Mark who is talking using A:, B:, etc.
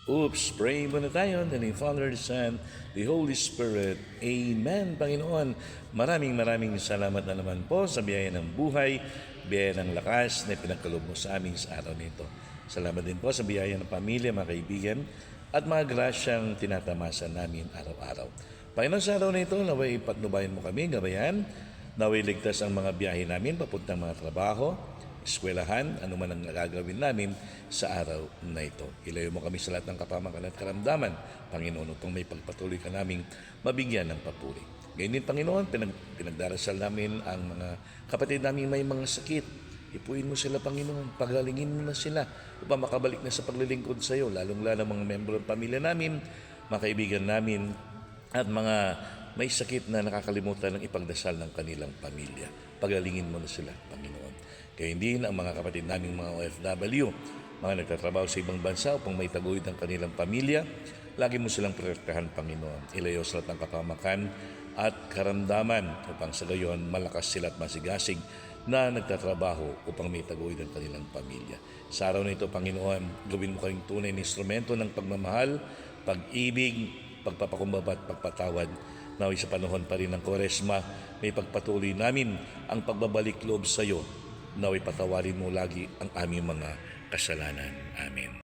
A: Oops, pray muna tayo. In the name of the Father, the Son, the Holy Spirit. Amen. Panginoon, maraming salamat na naman po sa biyaya ng buhay, biyaya ng lakas na pinagkaloob mo sa amin sa araw nito. Salamat din po sa biyaya ng pamilya, mga kaibigan, at mga grasyang tinatamasa namin araw-araw. Panginoon, sa araw na ito, naway patnubayan mo kami, gabayan, naway ligtas ang mga biyahe namin, papuntang mga trabaho, eskwelahan, anuman ang nagagawin namin sa araw na ito. Ilayo mo kami sa lahat ng kapamakan at karamdaman, Panginoon, upang may pagpatuloy ka naming mabigyan ng papuri. Ngayon din, Panginoon, pinagdarasal namin ang mga kapatid namin may mga sakit. Ipuin mo sila, Panginoon, pagalingin mo na sila upang makabalik na sa paglilingkod sa iyo, lalong-lalo mga membro ng pamilya namin, mga kaibigan namin, at mga may sakit na nakakalimutan ng ipagdasal ng kanilang pamilya. Pagalingin mo na sila, Panginoon. Kaya hindi ang mga kapatid naming mga OFW, mga nagtatrabaho sa ibang bansa upang may taguyod ang kanilang pamilya, lagi mo silang protektahan, Panginoon. Ilayo sa lahat ng kapamakan at karamdaman upang sa gayon malakas sila at masigasig na nagtatrabaho upang may taguyod ang kanilang pamilya. Sa araw na ito, Panginoon, gawin mo kaming tunay na instrumento ng pagmamahal, pag-ibig, pagpapakumbaba at pagpatawad. Naway sa panahon pa rin ng Koresma, may pagpatuloy namin ang pagbabalik loob sa iyo. Naway patawarin mo lagi ang aming mga kasalanan. Amen.